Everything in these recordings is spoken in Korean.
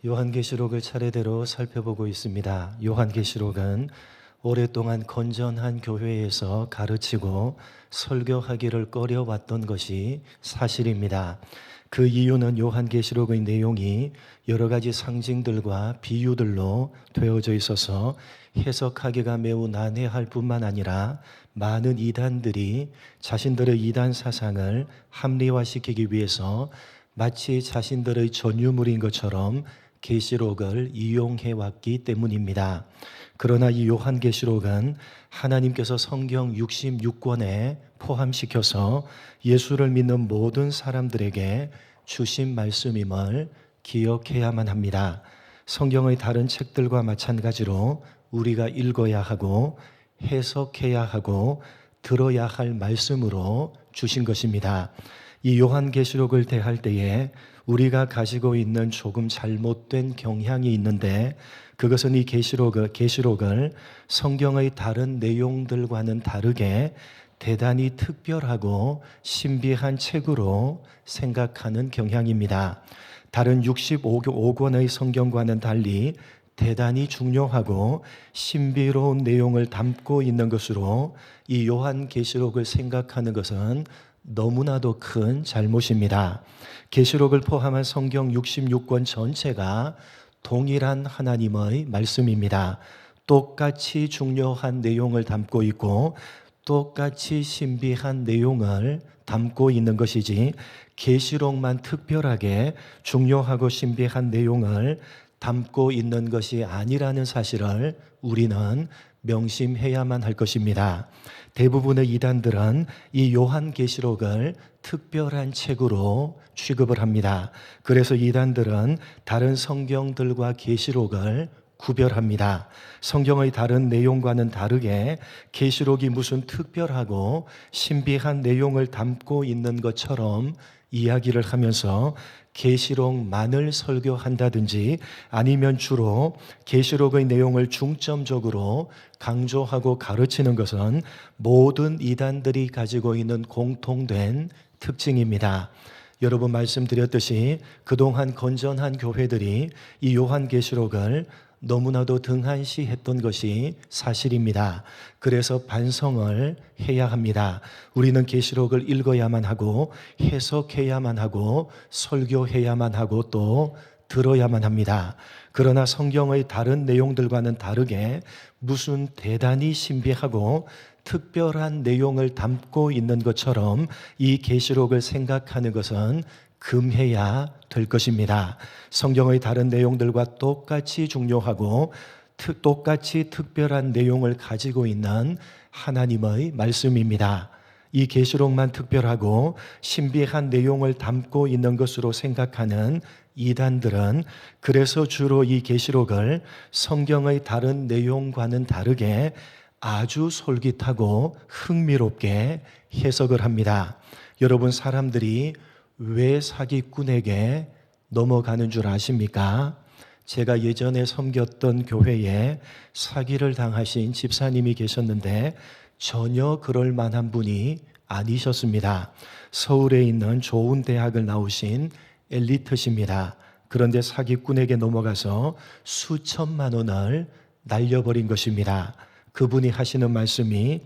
요한계시록을 차례대로 살펴보고 있습니다. 요한계시록은 오랫동안 건전한 교회에서 가르치고 설교하기를 꺼려왔던 것이 사실입니다. 그 이유는 요한계시록의 내용이 여러 가지 상징들과 비유들로 되어져 있어서 해석하기가 매우 난해할 뿐만 아니라 많은 이단들이 자신들의 이단 사상을 합리화시키기 위해서 마치 자신들의 전유물인 것처럼 계시록을 이용해 왔기 때문입니다. 그러나 이 요한계시록은 하나님께서 성경 66권에 포함시켜서 예수를 믿는 모든 사람들에게 주신 말씀임을 기억해야만 합니다. 성경의 다른 책들과 마찬가지로 우리가 읽어야 하고 해석해야 하고 들어야 할 말씀으로 주신 것입니다. 이 요한계시록을 대할 때에 우리가 가지고 있는 조금 잘못된 경향이 있는데, 그것은 이 계시록을 성경의 다른 내용들과는 다르게 대단히 특별하고 신비한 책으로 생각하는 경향입니다. 다른 65권의 성경과는 달리 대단히 중요하고 신비로운 내용을 담고 있는 것으로 이 요한계시록을 생각하는 것은 너무나도 큰 잘못입니다. 계시록을 포함한 성경 66권 전체가 동일한 하나님의 말씀입니다. 똑같이 중요한 내용을 담고 있고 똑같이 신비한 내용을 담고 있는 것이지, 계시록만 특별하게 중요하고 신비한 내용을 담고 있는 것이 아니라는 사실을 우리는 명심해야만 할 것입니다. 대부분의 이단들은 이 요한계시록을 특별한 책으로 취급을 합니다. 그래서 이단들은 다른 성경들과 계시록을 구별합니다. 성경의 다른 내용과는 다르게 계시록이 무슨 특별하고 신비한 내용을 담고 있는 것처럼 이야기를 하면서 계시록만을 설교한다든지 아니면 주로 계시록의 내용을 중점적으로 강조하고 가르치는 것은 모든 이단들이 가지고 있는 공통된 특징입니다. 여러분 말씀드렸듯이 그동안 건전한 교회들이 이 요한계시록을 너무나도 등한시했던 것이 사실입니다. 그래서 반성을 해야 합니다. 우리는 계시록을 읽어야만 하고 해석해야만 하고 설교해야만 하고 또 들어야만 합니다. 그러나 성경의 다른 내용들과는 다르게 무슨 대단히 신비하고 특별한 내용을 담고 있는 것처럼 이 계시록을 생각하는 것은 금해야 될 것입니다. 성경의 다른 내용들과 똑같이 중요하고 똑같이 특별한 내용을 가지고 있는 하나님의 말씀입니다. 이 계시록만 특별하고 신비한 내용을 담고 있는 것으로 생각하는 이단들은 그래서 주로 이 계시록을 성경의 다른 내용과는 다르게 아주 솔깃하고 흥미롭게 해석을 합니다. 여러분, 사람들이 왜 사기꾼에게 넘어가는 줄 아십니까? 제가 예전에 섬겼던 교회에 사기를 당하신 집사님이 계셨는데 전혀 그럴 만한 분이 아니셨습니다. 서울에 있는 좋은 대학을 나오신 엘리트십니다. 그런데 사기꾼에게 넘어가서 수천만 원을 날려버린 것입니다. 그분이 하시는 말씀이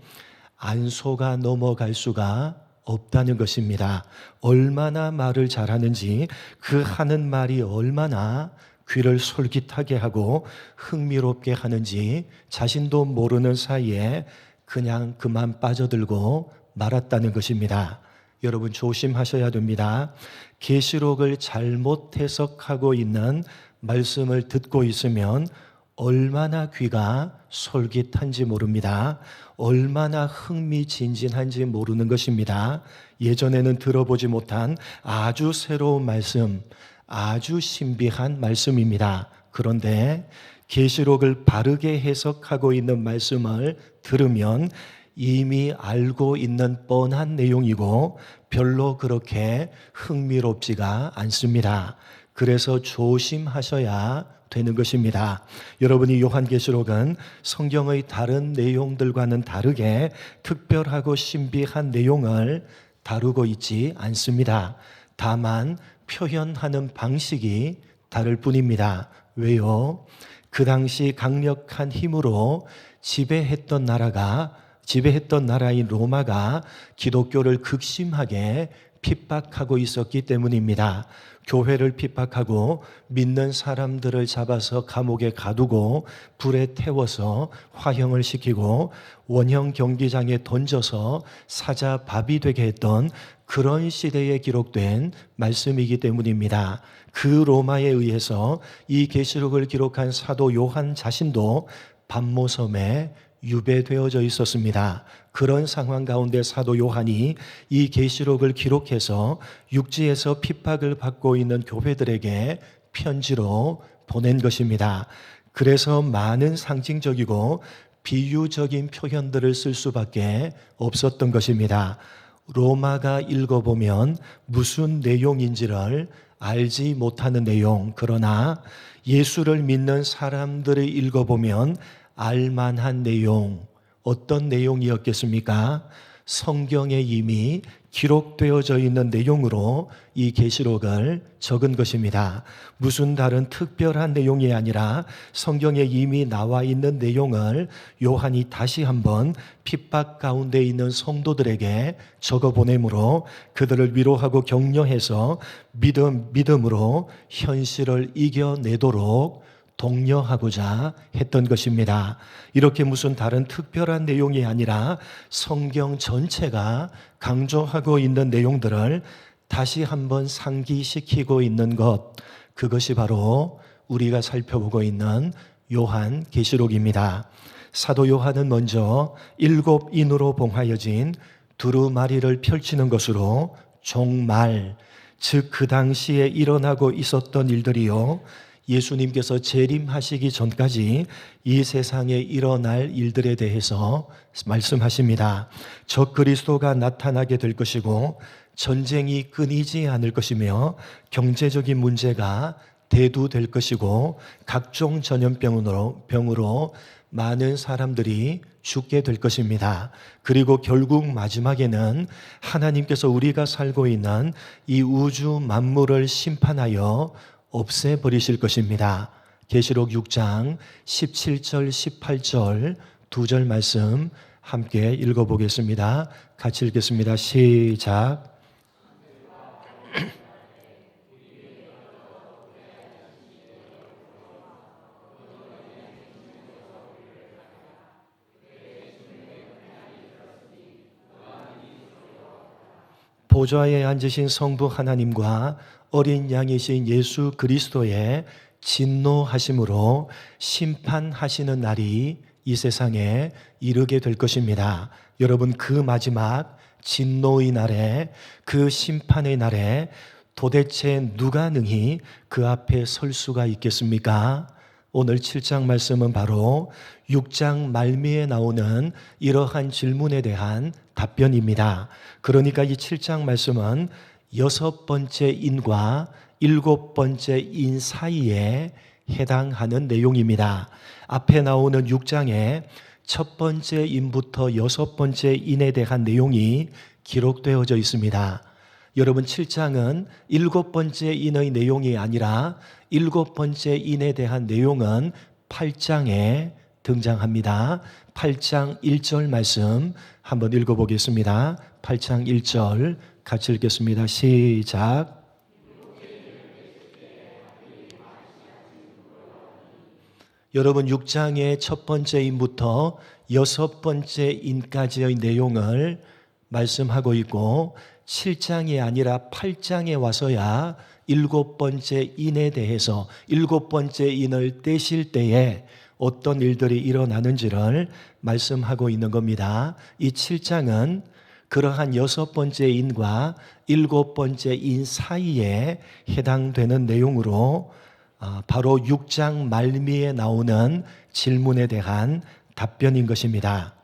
안 속아 넘어갈 수가 없다는 것입니다. 얼마나 말을 잘하는지, 그 하는 말이 얼마나 귀를 솔깃하게 하고 흥미롭게 하는지 자신도 모르는 사이에 그냥 그만 빠져들고 말았다는 것입니다. 여러분 조심하셔야 됩니다. 계시록을 잘못 해석하고 있는 말씀을 듣고 있으면 얼마나 귀가 솔깃한지 모릅니다. 얼마나 흥미진진한지 모르는 것입니다. 예전에는 들어보지 못한 아주 새로운 말씀, 아주 신비한 말씀입니다. 그런데 계시록을 바르게 해석하고 있는 말씀을 들으면 이미 알고 있는 뻔한 내용이고 별로 그렇게 흥미롭지가 않습니다. 그래서 조심하셔야 되는 것입니다. 여러분이 요한계시록은 성경의 다른 내용들과는 다르게 특별하고 신비한 내용을 다루고 있지 않습니다. 다만 표현하는 방식이 다를 뿐입니다. 왜요? 그 당시 강력한 힘으로 지배했던 나라인 로마가 기독교를 극심하게 핍박하고 있었기 때문입니다. 교회를 핍박하고 믿는 사람들을 잡아서 감옥에 가두고 불에 태워서 화형을 시키고 원형 경기장에 던져서 사자밥이 되게 했던 그런 시대에 기록된 말씀이기 때문입니다. 그 로마에 의해서 이 계시록을 기록한 사도 요한 자신도 반모섬에 유배되어져 있었습니다. 그런 상황 가운데 사도 요한이 이 계시록을 기록해서 육지에서 핍박을 받고 있는 교회들에게 편지로 보낸 것입니다. 그래서 많은 상징적이고 비유적인 표현들을 쓸 수밖에 없었던 것입니다. 로마가 읽어보면 무슨 내용인지를 알지 못하는 내용, 그러나 예수를 믿는 사람들이 읽어보면 알만한 내용, 어떤 내용이었겠습니까? 성경에 이미 기록되어져 있는 내용으로 이 계시록을 적은 것입니다. 무슨 다른 특별한 내용이 아니라 성경에 이미 나와 있는 내용을 요한이 다시 한번 핍박 가운데 있는 성도들에게 적어 보내므로 그들을 위로하고 격려해서 믿음으로 현실을 이겨내도록 독려하고자 했던 것입니다. 이렇게 무슨 다른 특별한 내용이 아니라 성경 전체가 강조하고 있는 내용들을 다시 한번 상기시키고 있는 것, 그것이 바로 우리가 살펴보고 있는 요한 계시록입니다. 사도 요한은 먼저 7인으로 봉하여진 두루마리를 펼치는 것으로 종말, 즉 그 당시에 일어나고 있었던 일들이요, 예수님께서 재림하시기 전까지 이 세상에 일어날 일들에 대해서 말씀하십니다. 적 그리스도가 나타나게 될 것이고 전쟁이 끊이지 않을 것이며 경제적인 문제가 대두될 것이고 각종 전염병으로 많은 사람들이 죽게 될 것입니다. 그리고 결국 마지막에는 하나님께서 우리가 살고 있는 이 우주 만물을 심판하여 없애버리실 것입니다. 계시록 6장 17절 18절 두 절 말씀 함께 읽어보겠습니다. 같이 읽겠습니다. 시작. 보좌에 앉으신 성부 하나님과 어린 양이신 예수 그리스도의 진노하심으로 심판하시는 날이 이 세상에 이르게 될 것입니다. 여러분, 그 마지막 진노의 날에, 그 심판의 날에 도대체 누가 능히 그 앞에 설 수가 있겠습니까? 오늘 7장 말씀은 바로 6장 말미에 나오는 이러한 질문에 대한 답변입니다. 그러니까 이 7장 말씀은 6번째 인과 7번째 인 사이에 해당하는 내용입니다. 앞에 나오는 6장에 첫 번째 인부터 6번째 인에 대한 내용이 기록되어져 있습니다. 여러분, 7장은 7번째 인의 내용이 아니라 7번째 인에 대한 내용은 8장에 등장합니다. 8장 1절 말씀 한번 읽어보겠습니다. 8장 1절 같이 읽겠습니다. 시작. 여러분, 6장의 첫 번째 인부터 6번째 인까지의 내용을 말씀하고 있고 7장이 아니라 8장에 와서야 7번째 인에 대해서 7번째 인을 떼실 때에 어떤 일들이 일어나는지를 말씀하고 있는 겁니다. 이 7장은 그러한 6번째 인과 7번째 인 사이에 해당되는 내용으로 바로 6장 말미에 나오는 질문에 대한 답변인 것입니다.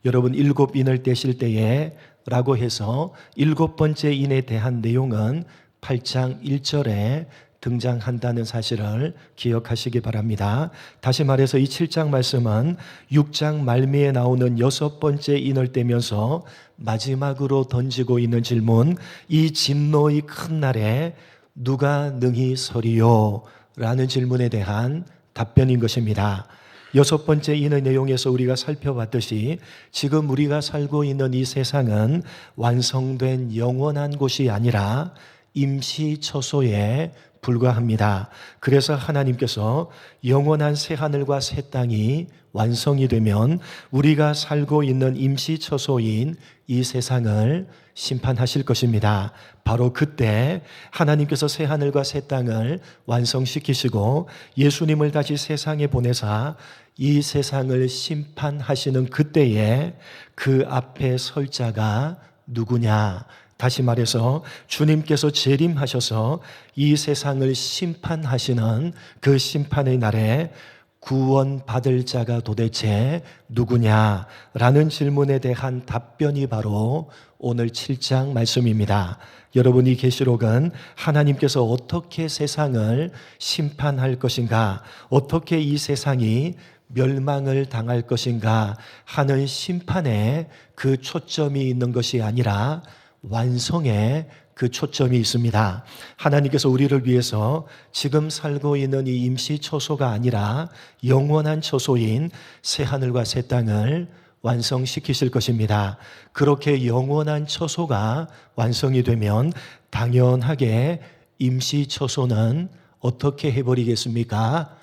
여러분, 7인을 떼실 때에 라고 해서 7번째 인에 대한 내용은 8장 1절에 등장한다는 사실을 기억하시기 바랍니다. 다시 말해서 이 7장 말씀은 6장 말미에 나오는 6번째 인을 떼면서 마지막으로 던지고 있는 질문, 이 진노의 큰 날에 누가 능히 서리요? 라는 질문에 대한 답변인 것입니다. 여섯 번째 인의 내용에서 우리가 살펴봤듯이 지금 우리가 살고 있는 이 세상은 완성된 영원한 곳이 아니라 임시처소에 불과합니다. 그래서 하나님께서 영원한 새하늘과 새 땅이 완성이 되면 우리가 살고 있는 임시처소인 이 세상을 심판하실 것입니다. 바로 그때 하나님께서 새하늘과 새 땅을 완성시키시고 예수님을 다시 세상에 보내사 이 세상을 심판하시는 그때에 그 앞에 설 자가 누구냐? 다시 말해서 주님께서 재림하셔서 이 세상을 심판하시는 그 심판의 날에 구원받을 자가 도대체 누구냐라는 질문에 대한 답변이 바로 오늘 7장 말씀입니다. 여러분, 이 계시록은 하나님께서 어떻게 세상을 심판할 것인가, 어떻게 이 세상이 멸망을 당할 것인가 하는 심판에 그 초점이 있는 것이 아니라 완성에 그 초점이 있습니다. 하나님께서 우리를 위해서 지금 살고 있는 이 임시처소가 아니라 영원한 처소인 새하늘과 새 땅을 완성시키실 것입니다. 그렇게 영원한 처소가 완성이 되면 당연하게 임시처소는 어떻게 해버리겠습니까?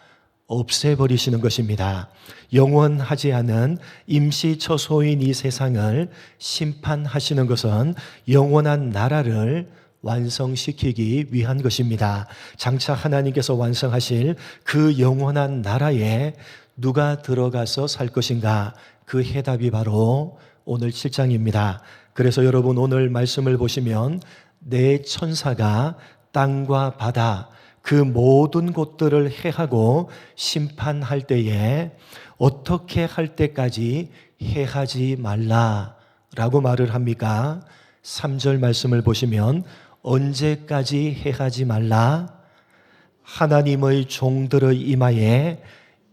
없애버리시는 것입니다. 영원하지 않은 임시처소인 이 세상을 심판하시는 것은 영원한 나라를 완성시키기 위한 것입니다. 장차 하나님께서 완성하실 그 영원한 나라에 누가 들어가서 살 것인가? 그 해답이 바로 오늘 7장입니다. 그래서 여러분, 오늘 말씀을 보시면 내 천사가 땅과 바다 그 모든 곳들을 해하고 심판할 때에 어떻게 할 때까지 해하지 말라라고 말을 합니까? 3절 말씀을 보시면 언제까지 해하지 말라? 하나님의 종들의 이마에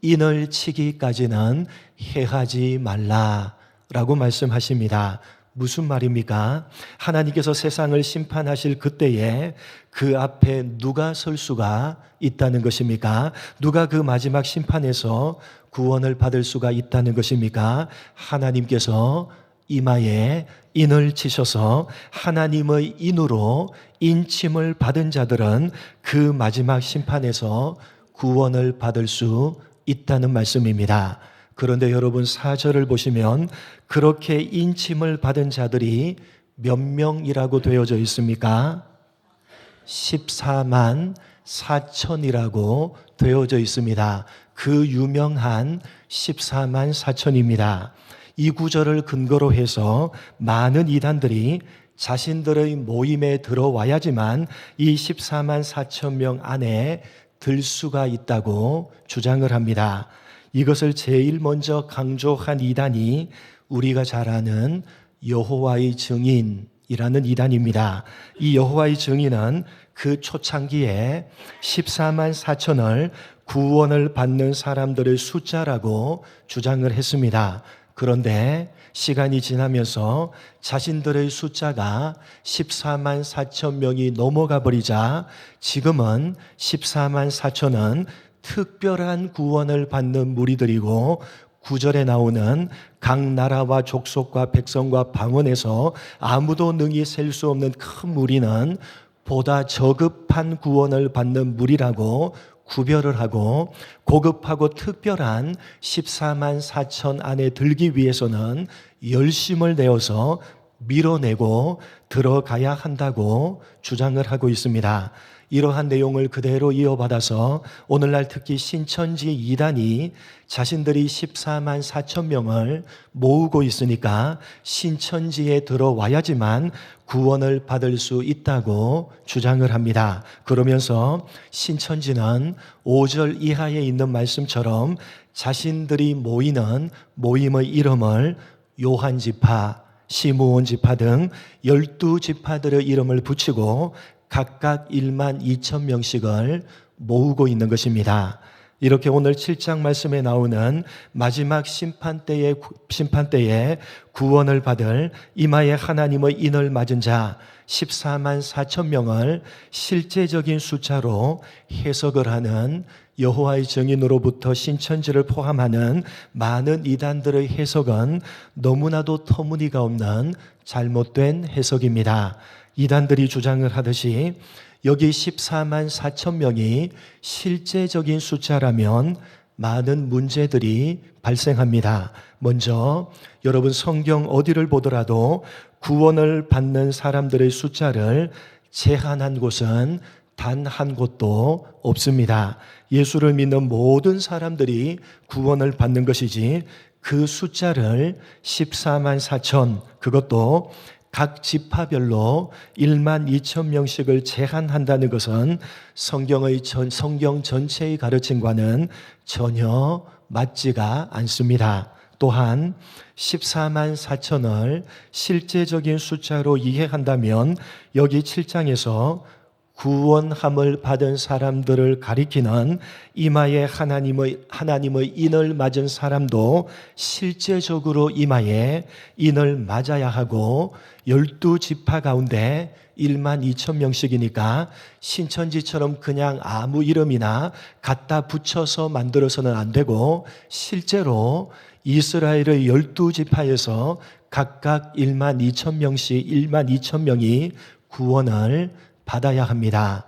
인을 치기까지는 해하지 말라라고 말씀하십니다. 무슨 말입니까? 하나님께서 세상을 심판하실 그때에 그 앞에 누가 설 수가 있다는 것입니까? 누가 그 마지막 심판에서 구원을 받을 수가 있다는 것입니까? 하나님께서 이마에 인을 치셔서 하나님의 인으로 인침을 받은 자들은 그 마지막 심판에서 구원을 받을 수 있다는 말씀입니다. 그런데 여러분, 4절을 보시면 그렇게 인침을 받은 자들이 몇 명이라고 되어져 있습니까? 14만 4천이라고 되어져 있습니다. 그 유명한 14만 4천입니다. 이 구절을 근거로 해서 많은 이단들이 자신들의 모임에 들어와야지만 이 14만 4천 명 안에 들 수가 있다고 주장을 합니다. 이것을 제일 먼저 강조한 이단이 우리가 잘 아는 여호와의 증인이라는 이단입니다. 이 여호와의 증인은 그 초창기에 14만 4천을 구원을 받는 사람들의 숫자라고 주장을 했습니다. 그런데 시간이 지나면서 자신들의 숫자가 14만 4천 명이 넘어가 버리자 지금은 14만 4천은 특별한 구원을 받는 무리들이고 9절에 나오는 각 나라와 족속과 백성과 방언에서 아무도 능히 셀 수 없는 큰 무리는 보다 저급한 구원을 받는 무리라고 구별을 하고 고급하고 특별한 14만 4천 안에 들기 위해서는 열심을 내어서 밀어내고 들어가야 한다고 주장을 하고 있습니다. 이러한 내용을 그대로 이어받아서 오늘날 특히 신천지 이단이 자신들이 14만 4천 명을 모으고 있으니까 신천지에 들어와야지만 구원을 받을 수 있다고 주장을 합니다. 그러면서 신천지는 5절 이하에 있는 말씀처럼 자신들이 모이는 모임의 이름을 요한지파, 시므온 지파 등 12지파들의 이름을 붙이고 각각 1만 2천 명씩을 모으고 있는 것입니다. 이렇게 오늘 7장 말씀에 나오는 마지막 심판때에 구원을 받을 이마에 하나님의 인을 맞은 자 14만 4천 명을 실제적인 숫자로 해석을 하는 여호와의 증인으로부터 신천지를 포함하는 많은 이단들의 해석은 너무나도 터무니가 없는 잘못된 해석입니다. 이단들이 주장을 하듯이 여기 14만 4천 명이 실제적인 숫자라면 많은 문제들이 발생합니다. 먼저 여러분 성경 어디를 보더라도 구원을 받는 사람들의 숫자를 제한한 곳은 단 한 곳도 없습니다. 예수를 믿는 모든 사람들이 구원을 받는 것이지 그 숫자를 14만 4천 그것도 각 지파별로 1만 2천 명씩을 제한한다는 것은 성경 전체의 가르침과는 전혀 맞지가 않습니다. 또한 14만 4천을 실제적인 숫자로 이해한다면 여기 7장에서 구원함을 받은 사람들을 가리키는 이마에 하나님의 인을 맞은 사람도 실제적으로 이마에 인을 맞아야 하고 12지파 가운데 1만 2천 명씩이니까 신천지처럼 그냥 아무 이름이나 갖다 붙여서 만들어서는 안 되고 실제로 이스라엘의 12지파에서 각각 1만 2천 명씩 1만 2천 명이 구원을 받아야 합니다.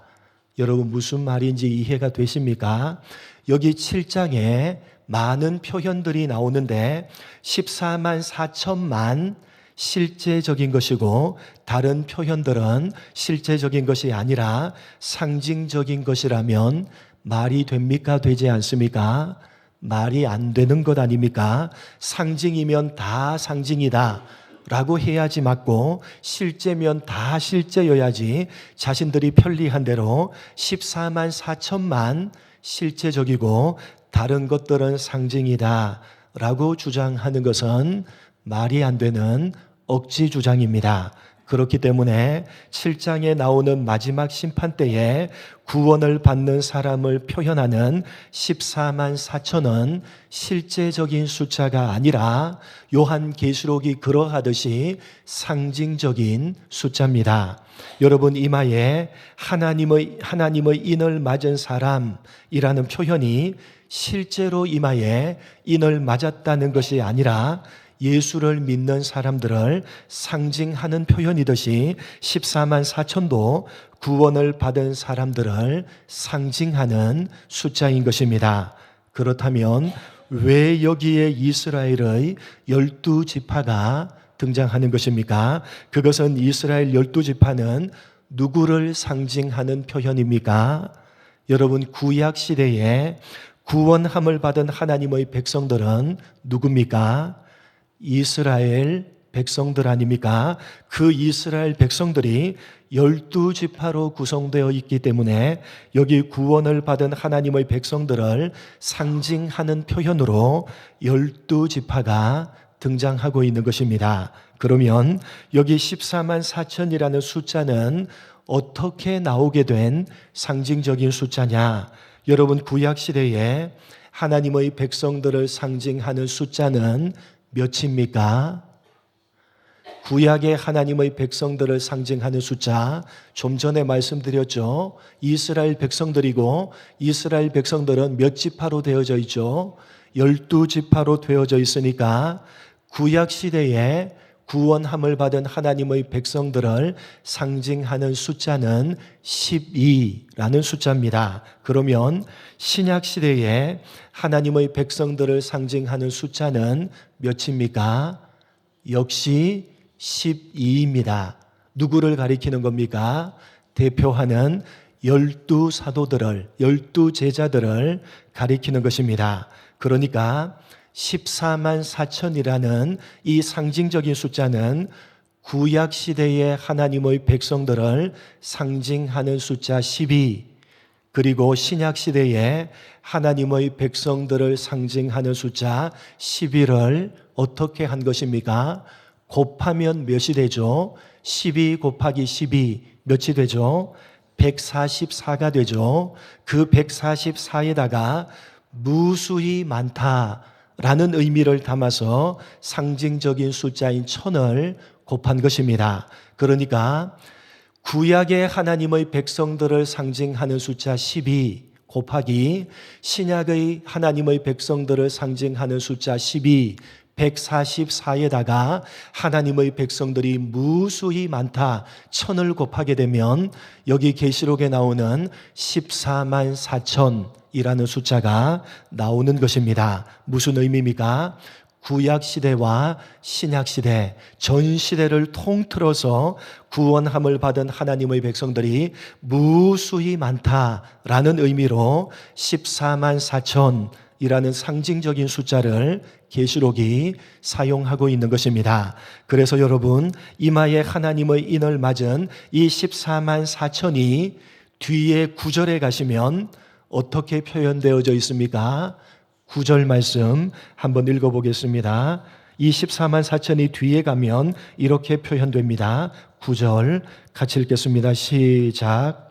여러분 무슨 말인지 이해가 되십니까? 여기 7장에 많은 표현들이 나오는데 14만 4천만 실제적인 것이고 다른 표현들은 실제적인 것이 아니라 상징적인 것이라면 말이 됩니까? 되지 않습니까? 말이 안 되는 것 아닙니까? 상징이면 다 상징이다 라고 해야지 맞고 실제면 다 실제여야지 자신들이 편리한 대로 14만 4천만 실제적이고 다른 것들은 상징이다 라고 주장하는 것은 말이 안 되는 억지 주장입니다. 그렇기 때문에 7장에 나오는 마지막 심판 때에 구원을 받는 사람을 표현하는 14만 4천은 실제적인 숫자가 아니라 요한계시록이 그러하듯이 상징적인 숫자입니다. 여러분 이마에 하나님의 인을 맞은 사람이라는 표현이 실제로 이마에 인을 맞았다는 것이 아니라 예수를 믿는 사람들을 상징하는 표현이듯이 14만 4천도 구원을 받은 사람들을 상징하는 숫자인 것입니다. 그렇다면 왜 여기에 이스라엘의 12지파가 등장하는 것입니까? 그것은 이스라엘 12지파는 누구를 상징하는 표현입니까? 여러분 구약 시대에 구원함을 받은 하나님의 백성들은 누굽니까? 이스라엘 백성들 아닙니까? 그 이스라엘 백성들이 12지파로 구성되어 있기 때문에 여기 구원을 받은 하나님의 백성들을 상징하는 표현으로 12지파가 등장하고 있는 것입니다. 그러면 여기 14만 4천이라는 숫자는 어떻게 나오게 된 상징적인 숫자냐? 여러분 구약 시대에 하나님의 백성들을 상징하는 숫자는 몇입니까? 구약의 하나님의 백성들을 상징하는 숫자 좀 전에 말씀드렸죠. 이스라엘 백성들이고 이스라엘 백성들은 몇 지파로 되어져 있죠? 12지파로 되어져 있으니까 구약 시대에 구원함을 받은 하나님의 백성들을 상징하는 숫자는 12라는 숫자입니다. 그러면 신약 시대에 하나님의 백성들을 상징하는 숫자는 몇입니까? 역시 12입니다. 누구를 가리키는 겁니까? 대표하는 12사도들을, 12제자들을 가리키는 것입니다. 그러니까 14만 4천이라는 이 상징적인 숫자는 구약 시대의 하나님의 백성들을 상징하는 숫자 12, 그리고 신약 시대에 하나님의 백성들을 상징하는 숫자 11을 어떻게 한 것입니까? 곱하면 몇이 되죠? 12 곱하기 12 몇이 되죠? 144가 되죠. 그 144에다가 무수히 많다라는 의미를 담아서 상징적인 숫자인 1000을 곱한 것입니다. 그러니까 구약의 하나님의 백성들을 상징하는 숫자 12 곱하기 신약의 하나님의 백성들을 상징하는 숫자 12 144에다가 하나님의 백성들이 무수히 많다 1000을 곱하게 되면 여기 계시록에 나오는 14만 4천이라는 숫자가 나오는 것입니다. 무슨 의미입니까? 구약 시대와 신약 시대, 전 시대를 통틀어서 구원함을 받은 하나님의 백성들이 무수히 많다라는 의미로 14만 4천이라는 상징적인 숫자를 계시록이 사용하고 있는 것입니다. 그래서 여러분, 이마에 하나님의 인을 맞은 이 14만 4천이 뒤에 9절에 가시면 어떻게 표현되어져 있습니까? 9절 말씀 한번 읽어보겠습니다. 이 14만 4천이 뒤에 가면 이렇게 표현됩니다. 9절 같이 읽겠습니다. 시작.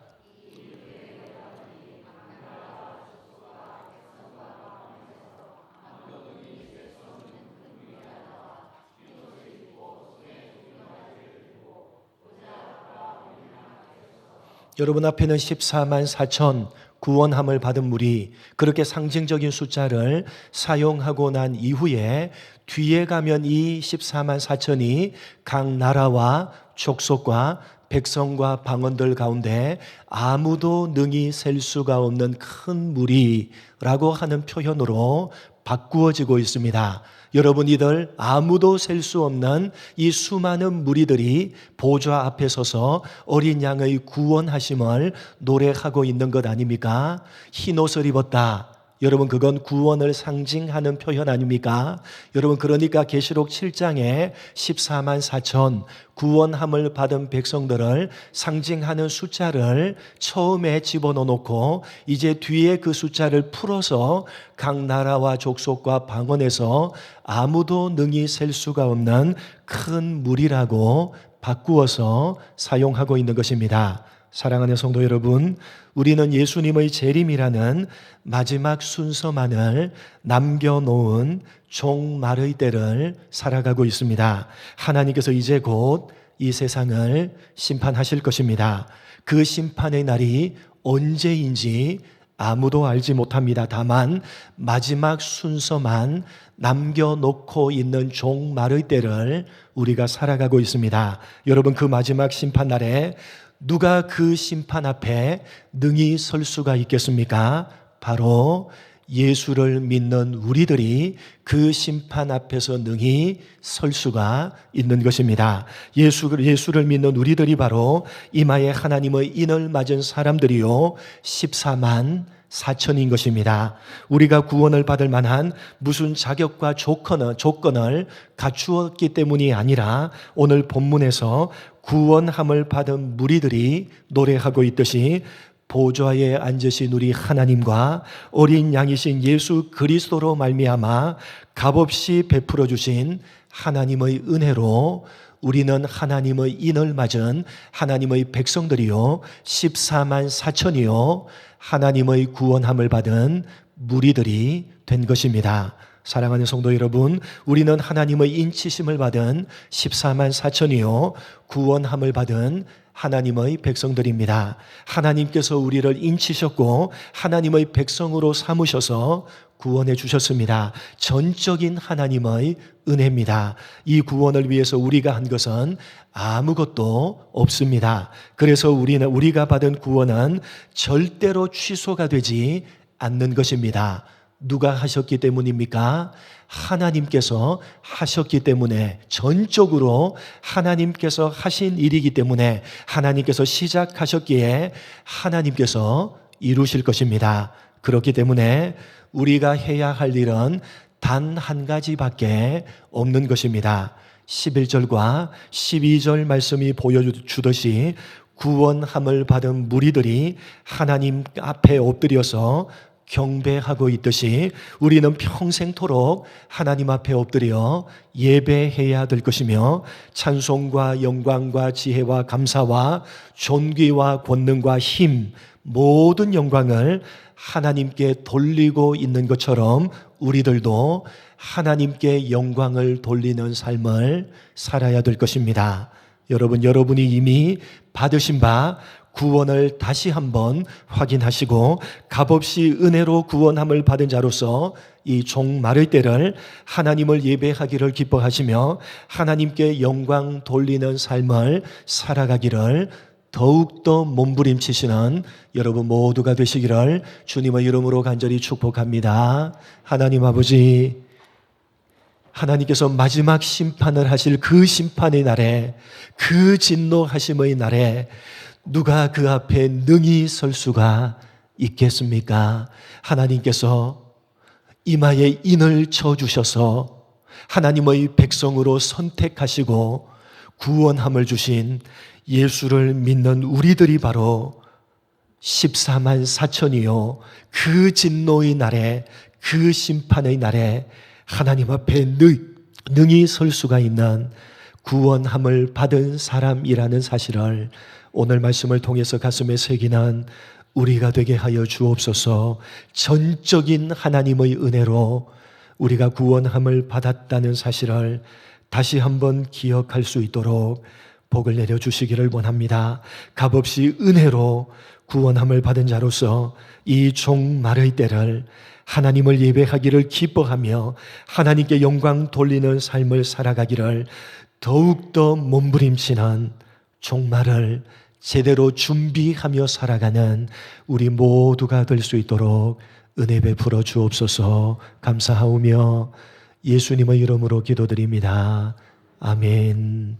여러분 앞에는 14만 4천 구원함을 받은 무리, 그렇게 상징적인 숫자를 사용하고 난 이후에 뒤에 가면 이 14만 4천이 각 나라와 족속과 백성과 방언들 가운데 아무도 능히 셀 수가 없는 큰 무리라고 하는 표현으로 바꾸어지고 있습니다. 여러분, 이들 아무도 셀 수 없는 이 수많은 무리들이 보좌 앞에 서서 어린 양의 구원하심을 노래하고 있는 것 아닙니까? 흰 옷을 입었다. 여러분, 그건 구원을 상징하는 표현 아닙니까? 여러분, 그러니까 계시록 7장에 14만 4천 구원함을 받은 백성들을 상징하는 숫자를 처음에 집어넣고 이제 뒤에 그 숫자를 풀어서 각 나라와 족속과 방언에서 아무도 능히 셀 수가 없는 큰 무리라고 바꾸어서 사용하고 있는 것입니다. 사랑하는 성도 여러분, 우리는 예수님의 재림이라는 마지막 순서만을 남겨놓은 종말의 때를 살아가고 있습니다. 하나님께서 이제 곧 이 세상을 심판하실 것입니다. 그 심판의 날이 언제인지 아무도 알지 못합니다. 다만 마지막 순서만 남겨놓고 있는 종말의 때를 우리가 살아가고 있습니다. 여러분, 그 마지막 심판 날에 누가 그 심판 앞에 능히 설 수가 있겠습니까? 바로 예수를 믿는 우리들이 그 심판 앞에서 능히 설 수가 있는 것입니다. 예수를 믿는 우리들이 바로 이마에 하나님의 인을 맞은 사람들이요 14만 4천인 것입니다. 우리가 구원을 받을 만한 무슨 자격과 조건을 갖추었기 때문이 아니라 오늘 본문에서 구원함을 받은 무리들이 노래하고 있듯이 보좌에 앉으신 우리 하나님과 어린 양이신 예수 그리스도로 말미암아 값없이 베풀어 주신 하나님의 은혜로 우리는 하나님의 인을 맞은 하나님의 백성들이요 14만 4천이요 하나님의 구원함을 받은 무리들이 된 것입니다. 사랑하는 성도 여러분, 우리는 하나님의 인치심을 받은 14만 4천이요 구원함을 받은 하나님의 백성들입니다. 하나님께서 우리를 인치셨고 하나님의 백성으로 삼으셔서 구원해 주셨습니다. 전적인 하나님의 은혜입니다. 이 구원을 위해서 우리가 한 것은 아무것도 없습니다. 그래서 우리가 받은 구원은 절대로 취소가 되지 않는 것입니다. 누가 하셨기 때문입니까? 하나님께서 하셨기 때문에, 전적으로 하나님께서 하신 일이기 때문에, 하나님께서 시작하셨기에 하나님께서 이루실 것입니다. 그렇기 때문에 우리가 해야 할 일은 단 한 가지밖에 없는 것입니다. 11절과 12절 말씀이 보여주듯이 구원함을 받은 무리들이 하나님 앞에 엎드려서 경배하고 있듯이 우리는 평생토록 하나님 앞에 엎드려 예배해야 될 것이며, 찬송과 영광과 지혜와 감사와 존귀와 권능과 힘, 모든 영광을 하나님께 돌리고 있는 것처럼 우리들도 하나님께 영광을 돌리는 삶을 살아야 될 것입니다. 여러분이 이미 받으신 바 구원을 다시 한번 확인하시고 값없이 은혜로 구원함을 받은 자로서 이 종말의 때를 하나님을 예배하기를 기뻐하시며 하나님께 영광 돌리는 삶을 살아가기를 더욱더 몸부림치시는 여러분 모두가 되시기를 주님의 이름으로 간절히 축복합니다. 하나님 아버지, 하나님께서 마지막 심판을 하실 그 심판의 날에, 그 진노하심의 날에 누가 그 앞에 능히 설 수가 있겠습니까? 하나님께서 이마에 인을 쳐주셔서 하나님의 백성으로 선택하시고 구원함을 주신 예수를 믿는 우리들이 바로 14만 4천이요 그 진노의 날에, 그 심판의 날에 하나님 앞에 능히 설 수가 있는 구원함을 받은 사람이라는 사실을 오늘 말씀을 통해서 가슴에 새기는 우리가 되게 하여 주옵소서. 전적인 하나님의 은혜로 우리가 구원함을 받았다는 사실을 다시 한번 기억할 수 있도록 복을 내려주시기를 원합니다. 값없이 은혜로 구원함을 받은 자로서 이 종말의 때를 하나님을 예배하기를 기뻐하며 하나님께 영광 돌리는 삶을 살아가기를 더욱더 몸부림치는 종말을 제대로 준비하며 살아가는 우리 모두가 될 수 있도록 은혜 베풀어 주옵소서. 감사하오며 예수님의 이름으로 기도드립니다. 아멘.